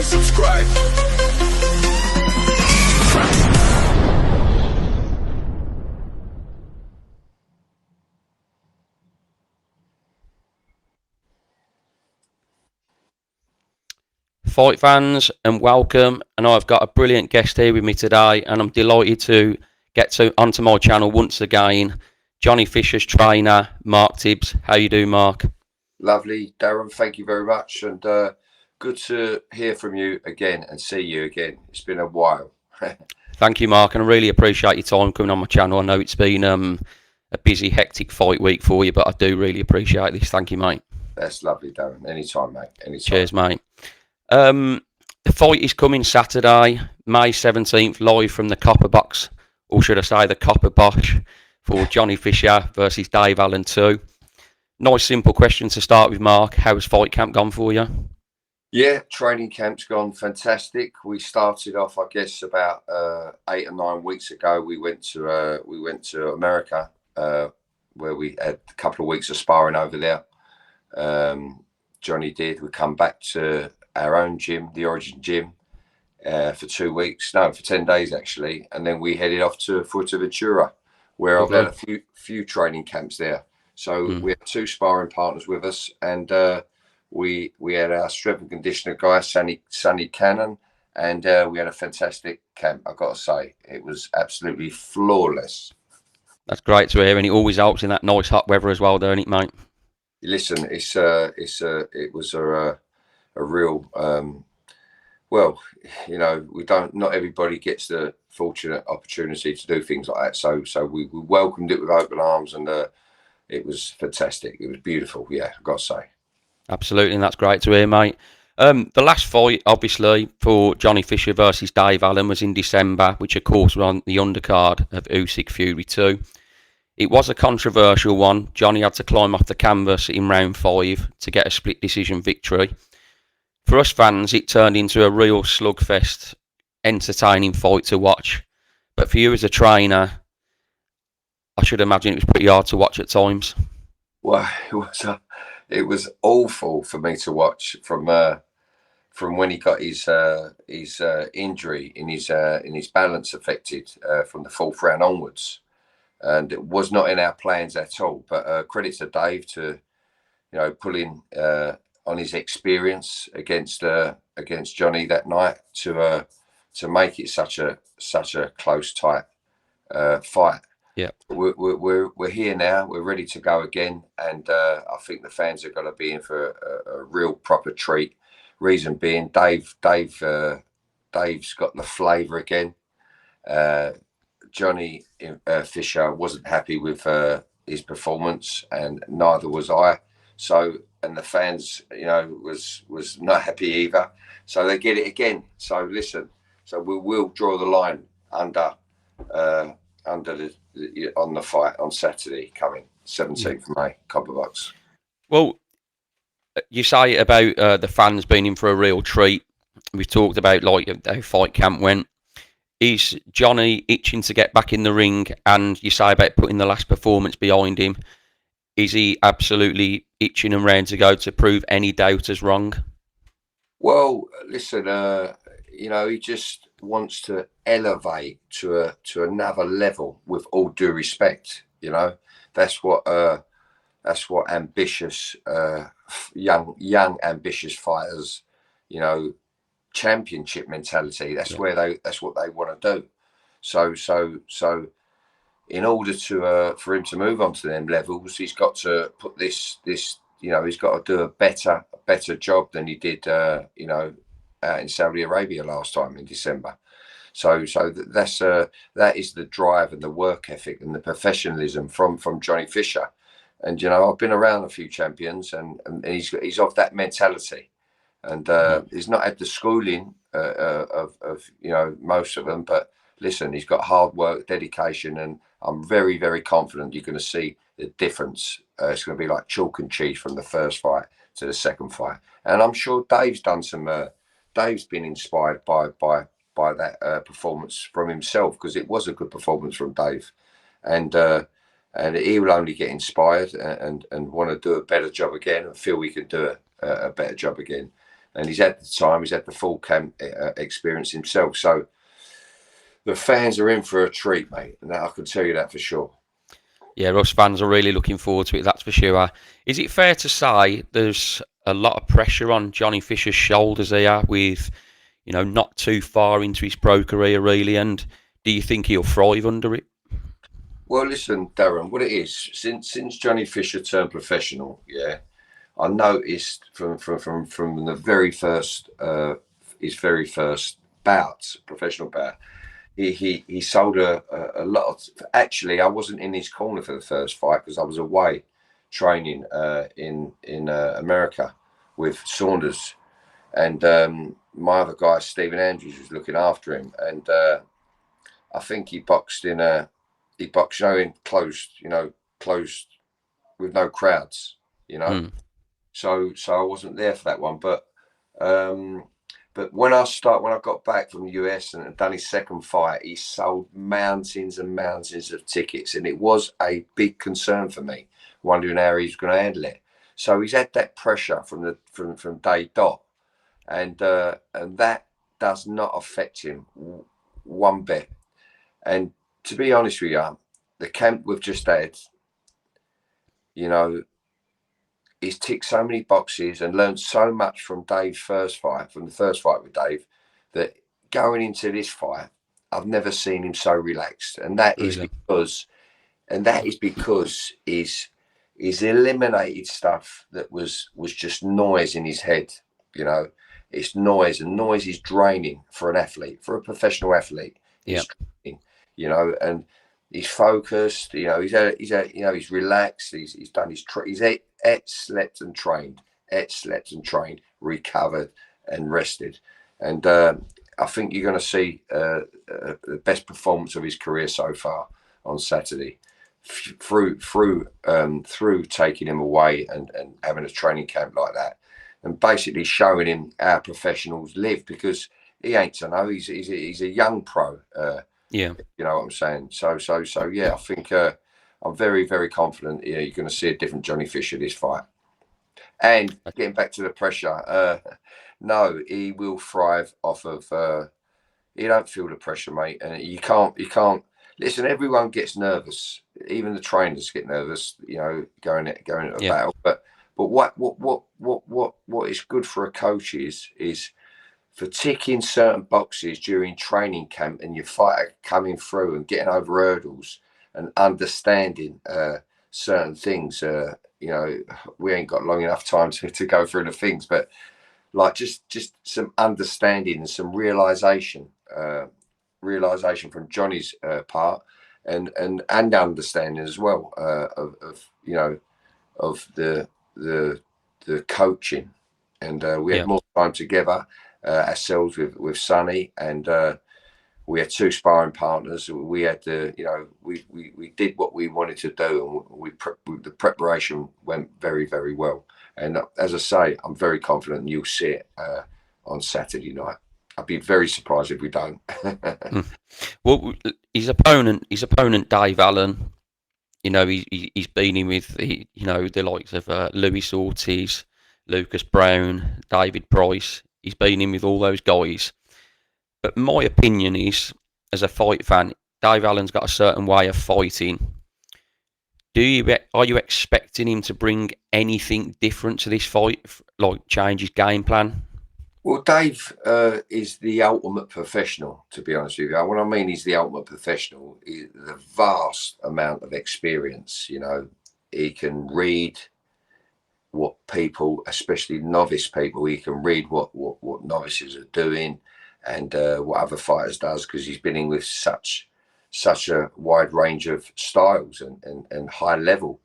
and subscribe. Fight fans, and welcome. And I've got a brilliant guest here with me today, and I'm delighted to get onto my channel once again. Johnny Fischer's trainer, Mark Tibbs. How you doing, Mark? Lovely, Darren. Thank you very much, and good to hear from you again and see you again. It's been a while. Thank you, Mark, and I really appreciate your time coming on my channel. I know it's been a busy, hectic fight week for you, but I do really appreciate this. Thank you, mate. That's lovely, Darren. Anytime, mate. Anytime. Cheers, mate. The fight is coming Saturday, May 17th, live from the Copper Box, or should I say the Copper Box, for Johnny Fischer versus Dave Allen 2. Nice, simple question to start with, Mark. How's fight camp gone for you? Yeah, training camp's gone fantastic. We started off, I guess, about 8 or 9 weeks ago. We went to America, where we had a couple of weeks of sparring over there. Johnny did. We come back to our own gym, the Origin Gym, for 2 weeks. No, for 10 days actually, and then we headed off to Fuerteventura, where I've had a few training camps there. So we had 2 sparring partners with us, and we had our strength and conditioner guy, Sonny Cannon, and we had a fantastic camp. I've got to say, it was absolutely flawless. That's great to hear, and it always helps in that nice hot weather as well, don't it, mate? Listen, it was a real well, you know, not everybody gets the fortunate opportunity to do things like that. So we welcomed it with open arms, and it was fantastic. It was beautiful. Yeah, I've got to say. Absolutely, and that's great to hear, mate. The last fight, obviously, for Johnny Fischer versus Dave Allen was in December, which of course was on the undercard of Usyk Fury 2. It was a controversial one. Johnny had to climb off the canvas in round 5 to get a split decision victory. For us fans, it turned into a real slugfest, entertaining fight to watch. But for you as a trainer, I should imagine it was pretty hard to watch at times. Well, it was awful for me to watch from when he got his injury in his balance affected from the 4th round onwards, and it was not in our plans at all. But credit to Dave to pulling on his experience against Johnny that night to make it such a close, tight fight. Yeah, we're here now. We're ready to go again, and I think the fans are going to be in for a real proper treat. Reason being, Dave's got the flavour again. Johnny Fischer wasn't happy with his performance, and neither was I. So, and the fans, was not happy either. So they get it again. So listen, we will draw the line under on the fight on Saturday coming 17th of May, Copper Box. Well, you say about the fans being in for a real treat. We've talked about how fight camp went. Is Johnny itching to get back in the ring? And you say about putting the last performance behind him. Is he absolutely itching and ready to go to prove any doubters wrong? Well, listen, he just wants to elevate to another level. With all due respect, that's what ambitious young ambitious fighters, championship mentality. That's what they want to do. So in order to for him to move on to them levels, he's got to put this he's got to do a better job than he did out in Saudi Arabia last time in December. So that is the drive and the work ethic and the professionalism from Johnny Fischer. And I've been around a few champions, and he's of that mentality, and he's not had the schooling of most of them. But listen, he's got hard work, dedication, and I'm very, very confident you're going to see the difference. It's going to be like chalk and cheese from the first fight to the second fight. And I'm sure Dave's done some. Dave's been inspired by that performance from himself, because it was a good performance from Dave, and he will only get inspired and want to do a better job again, and feel we can do a better job again. and he's had the time. He's had the full camp experience himself. So the fans are in for a treat, mate, and I can tell you that for sure. Yeah, us fans are really looking forward to it, that's for sure. Is it fair to say there's a lot of pressure on Johnny Fisher's shoulders here with, not too far into his pro career, really, and do you think he'll thrive under it? Well, listen, Darren, what it is, since Johnny Fisher turned professional, yeah, I noticed from the very first his very first bout, professional bout, he sold a lot of. Actually, I wasn't in his corner for the first fight because I was away training in America with Saunders, and my other guy Stephen Andrews was looking after him, and I think he boxed in closed with no crowds, So I wasn't there for that one, but when I got back from the US and done his second fight, he sold mountains and mountains of tickets, and it was a big concern for me, wondering how he's going to handle it. So he's had that pressure from day dot, and that does not affect him one bit. And to be honest with you, the camp we've just had, he's ticked so many boxes and learned so much from Dave's first fight, from the first fight with Dave, that going into this fight, I've never seen him so relaxed. And that Really? is because he's eliminated stuff that was just noise in his head. It's noise, and noise is draining for an athlete, for a professional athlete. It's draining, and he's focused. He's relaxed. He's done his he's ate, slept and trained, recovered and rested, and I think you're going to see the best performance of his career so far on Saturday, through taking him away and having a training camp like that, and basically showing him how professionals live, because he ain't to know. He's a young pro. Yeah. You know what I'm saying? So yeah, I think I'm very, very confident you're going to see a different Johnny Fisher this fight. And getting back to the pressure, no, he will thrive off of. You don't feel the pressure, mate, and you can't. Listen, everyone gets nervous. Even the trainers get nervous. Going at a battle. But what is good for a coach is for ticking certain boxes during training camp, and your fighter coming through and getting over hurdles and understanding certain things. We ain't got long enough time to go through the things, but like just some understanding and some realization from Johnny's part, and understanding as well of the coaching, and we had more time together ourselves with Sonny, and we had two sparring partners. We had we did what we wanted to do, and the preparation went very, very well. And as I say, I'm very confident you'll see it on Saturday night. I'd be very surprised if we don't. Well, his opponent, Dave Allen, he's been in with the likes of Luis Ortiz, Lucas Brown, David Price. He's been in with all those guys. But my opinion is, as a fight fan, Dave Allen's got a certain way of fighting. Are you expecting him to bring anything different to this fight, like change his game plan? Well, Dave is the ultimate professional, to be honest with you. What I mean is the ultimate professional is the vast amount of experience. He can read what people, especially novice people, he can read what novices are doing, and what other fighters does, because he's been in with such a wide range of styles and high level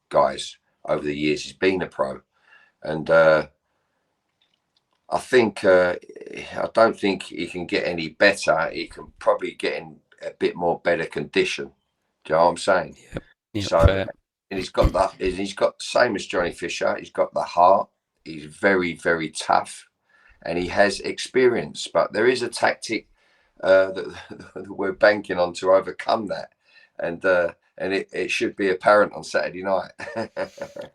guys over the years. He's been a pro, and I don't think he can get any better. He can probably get in a bit more better condition. Do you know what I'm saying? Yep, so fair. And he's got that. He's got the same as Johnny Fisher. He's got the heart. He's very, very tough, and he has experience. But there is a tactic that we're banking on to overcome that, and and it should be apparent on Saturday night.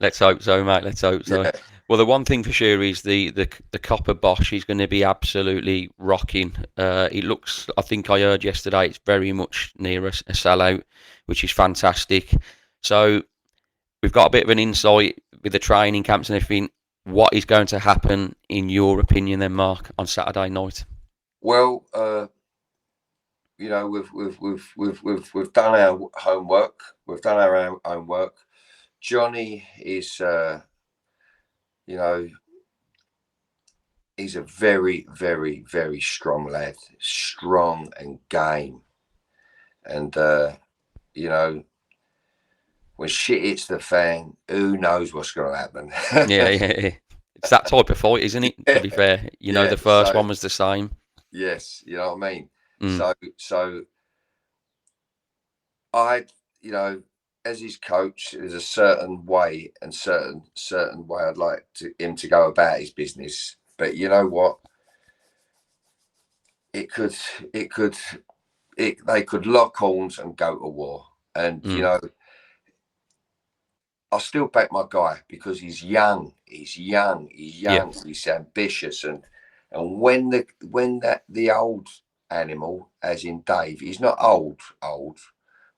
Let's hope so, mate. Let's hope so. Yeah. Well, the one thing for sure is the Copper Bosch is going to be absolutely rocking. It looks, I think I heard yesterday, it's very much near a sellout, which is fantastic. So we've got a bit of an insight with the training camps and everything. What is going to happen, in your opinion, then, Mark, on Saturday night? Well, we've done our homework. We've done our own work. Johnny is, he's a very, very, very strong lad, strong and game. And, when shit hits the fan, who knows what's going to happen? Yeah. It's that type of fight, isn't it? To be fair, the first one was the same. Yes, you know what I mean. Mm. So I, as his coach, there's a certain way and certain way I'd like him to go about his business. But you know what? They could lock horns and go to war. And I still back my guy because he's young. He's ambitious, and when the old animal, as in Dave, he's not old,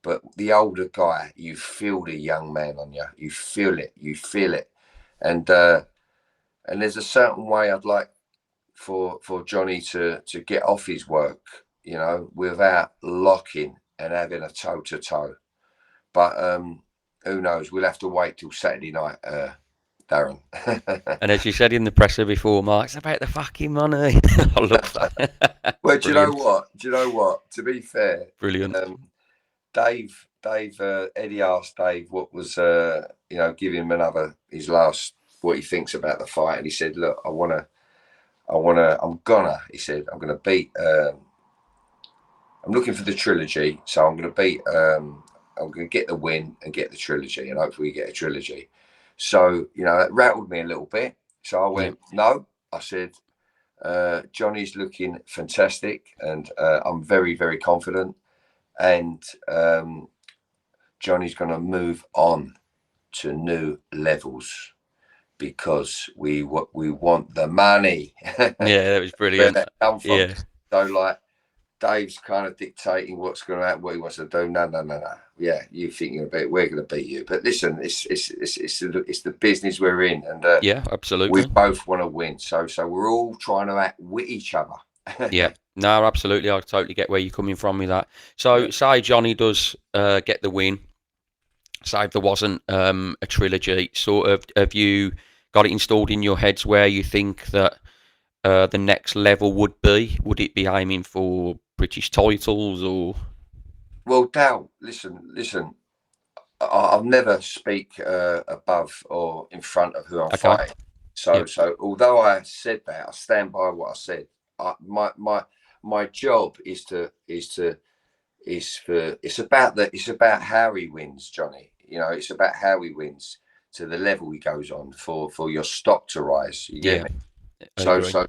but the older guy, you feel the young man on you. You feel it. And there's a certain way I'd like for Johnny to get off his work, without locking and having a toe-to-toe. But who knows? We'll have to wait till Saturday night, Darren. And as you said in the presser before, Mark, it's about the fucking money. I love that. Well, do you know what? To be fair, brilliant. Dave, Eddie asked Dave what was, give him his last, what he thinks about the fight. And he said, look, he said, I'm going to beat, I'm looking for the trilogy. So I'm going to beat, I'm going to get the win and get the trilogy, and hopefully we get a trilogy. So, it rattled me a little bit. So I went, no. I said, Johnny's looking fantastic, and I'm very, very confident. And Johnny's going to move on to new levels because we want the money. Yeah, that was brilliant. Where that come from. Yeah. So, Dave's kind of dictating what's going to happen, what he wants to do. No. Yeah, you think we're going to beat you. But listen, it's the business we're in, and yeah, absolutely, we both want to win. So we're all trying to outwit each other. Yeah, no, absolutely, I totally get where you're coming from with that. So, say Johnny does get the win. Say if there wasn't a trilogy, sort of, have you got it installed in your heads where you think that the next level would be? Would it be aiming for British titles or? Well, Dal, listen. I'll never speak above or in front of who I'm fighting. So although I said that, I stand by what I said. My job is about how he wins, Johnny. It's about how he wins to the level he goes on for your stock to rise. You get me? So the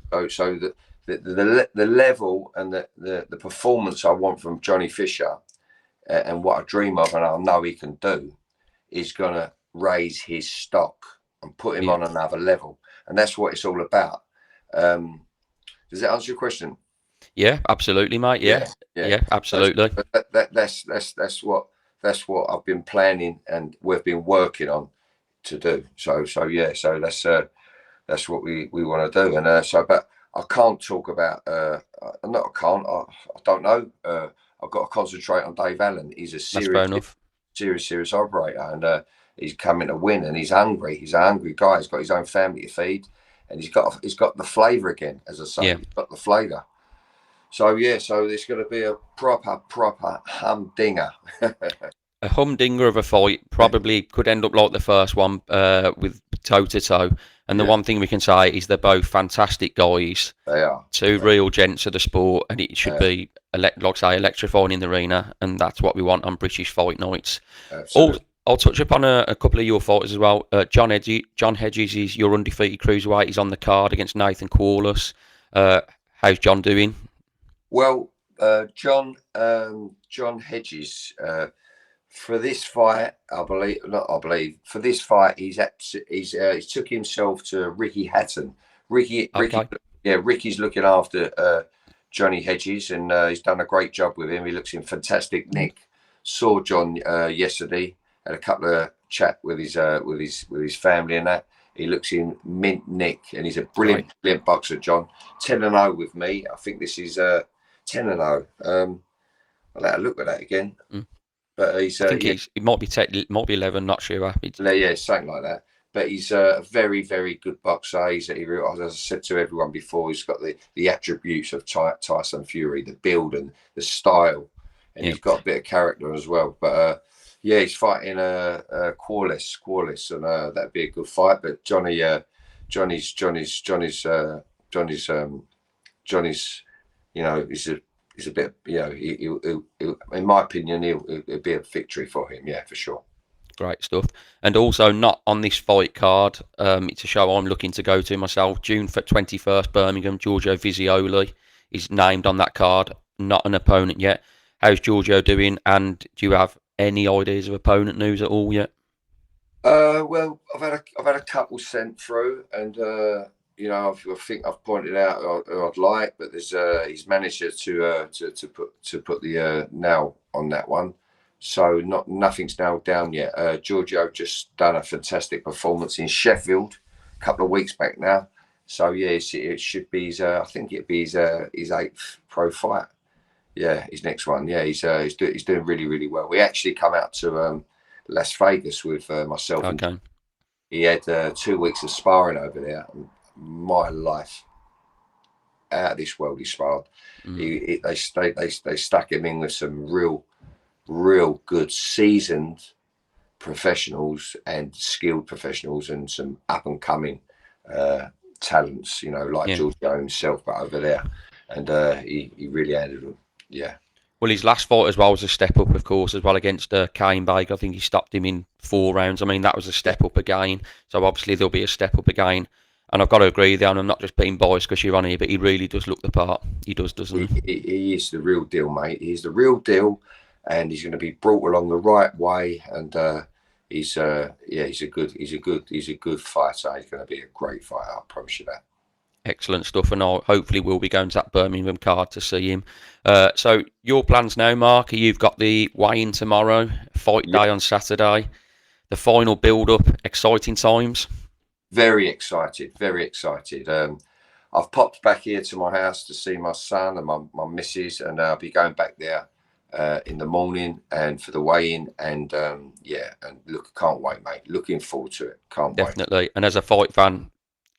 level and the performance I want from Johnny Fischer, and what I dream of and I know he can do, is going to raise his stock and put him on another level. And that's what it's all about. Does that answer your question? Yeah, absolutely, mate. Yeah, absolutely. That's what I've been planning and we've been working on to do. So that's what we want to do. And but I can't talk about. I don't know. I've got to concentrate on Dave Allen. He's a serious operator, and he's coming to win, and he's hungry. He's a hungry guy. He's got his own family to feed, and he's got the flavour again, as I say. Yeah. He's got the flavour. So there's going to be a proper humdinger. A humdinger of a fight. Probably could end up like the first one, with toe to toe. And the one thing we can say is they're both fantastic guys. They are. Two real gents of the sport, and it should be, like I say, electrifying in the arena, and that's what we want on British fight nights. Absolutely. I'll touch upon a couple of your fighters as well. John Hedges is your undefeated cruiserweight. He's on the card against Nathan Corliss. How's John doing? Well, John Hedges, For this fight, for this fight, he took himself to Ricky Hatton. Ricky, Okay. yeah, Ricky's looking after Johnny Hedges, and he's done a great job with him. He looks in fantastic nick. Saw John yesterday, had a couple of chat with his family and that. He looks in mint nick, and he's a brilliant boxer. John, 10-0 with me. I think this is 10-0. I'll have a look at that again. But he's, I think it might be 11, not sure. Yeah, something like that. But he's a very, very good boxer. As I said to everyone before, he's got the attributes of Tyson Fury, the build and the style, and he's got a bit of character as well. But yeah, he's fighting Quarles, and that'd be a good fight. But Johnny's, you know, he's a bit, you know, he'll, in my opinion, it'll be a victory for him. Yeah, for sure. Great stuff. And also not on this fight card, it's a show I'm looking to go to myself. June 21st, Birmingham. Georgio Vizoli is named on that card. Not an opponent yet. How's Georgio doing? And do you have any ideas of opponent news at all yet? Well, I've had a couple sent through, and you know, I think I've pointed out who I'd like, but there's he's managed to put the nail on that one. So nothing's nailed down yet. Georgio just done a fantastic performance in Sheffield a couple of weeks back now. So yeah, it should be his. I think it'd be his 8th pro fight. Yeah, his next one. Yeah, he's doing really, really well. We actually come out to Las Vegas with myself. Okay. And he had 2 weeks of sparring over there. My life, out of this world, he sparred. They stuck him in with some real good seasoned professionals and skilled professionals, and some up and coming talents, you know, like Georgio himself, but over there, and he really handled them. Yeah. Well, his last fight as well was a step up, of course, as well, against Kane Bake. I think he stopped him in 4 rounds. I mean, that was a step up again. So obviously there'll be a step up again. And I've got to agree with you, and I'm not just being biased because you're on here, but he really does look the part. He does, doesn't he? He is the real deal, mate. He's the real deal, and he's going to be brought along the right way. And he's a good fighter. He's going to be a great fighter. I promise you that. Excellent stuff, and hopefully we'll be going to that Birmingham card to see him. So your plans now, Mark? You've got the weigh-in tomorrow, fight day on Saturday, the final build-up, exciting times. Very excited, very excited. I've popped back here to my house to see my son and my missus, and I'll be going back there in the morning and for the weigh-in, and yeah, and look, can't wait, mate. Looking forward to it. Can't wait. Definitely, and as a fight fan,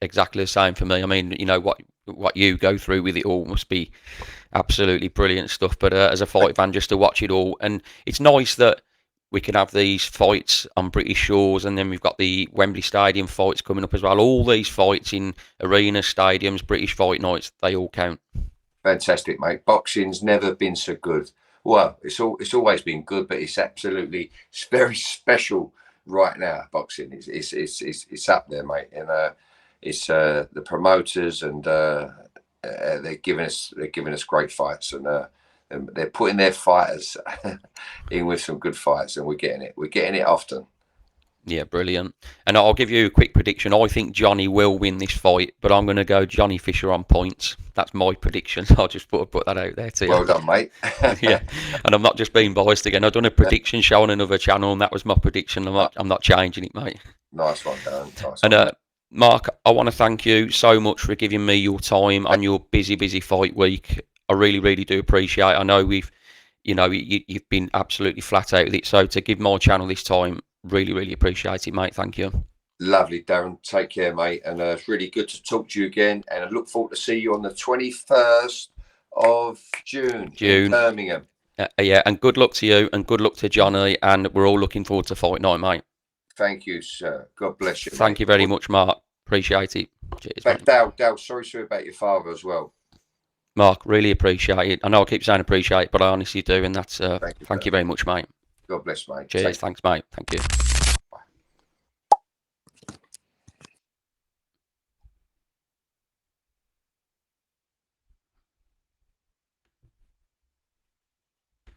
exactly the same for me. I mean, you know what you go through with it all must be absolutely brilliant stuff. But as a fight fan, just to watch it all, and it's nice that we can have these fights on British shores, and then we've got the Wembley Stadium fights coming up as well. All these fights in arenas, stadiums, British fight nights, they all count. Fantastic, mate. Boxing's never been so good. Well, it's always been good, but it's very special right now. Boxing it's up there, mate, and it's the promoters, and they're giving us great fights, and they're putting their fighters in with some good fights, and we're getting it often. Yeah, brilliant. And I'll give you a quick prediction. I think Johnny will win this fight, but I'm going to go Johnny Fischer on points. That's my prediction. I'll just put that out there to you. Well done, mate. Yeah, and I'm not just being biased again. I've done a prediction show on another channel, and that was my prediction. I'm not changing it, mate. Nice one, Darren. Nice and one. Mark, I want to thank you so much for giving me your time on your busy fight week. I really, really do appreciate it. I know you've been absolutely flat out with it. So to give my channel this time, really, really appreciate it, mate. Thank you. Lovely, Darren. Take care, mate. And it's really good to talk to you again. And I look forward to see you on the 21st of June. In Birmingham. Yeah, and good luck to you, and good luck to Johnny. And we're all looking forward to fight night, mate. Thank you, sir. God bless you. Thank you very much, Mark. Appreciate it. Cheers, Dale, sorry about your father as well. Mark, really appreciate it. I know I keep saying appreciate it, but I honestly do, and that's thank you very much, mate. God bless, mate. Cheers. Thanks, mate. Thank you.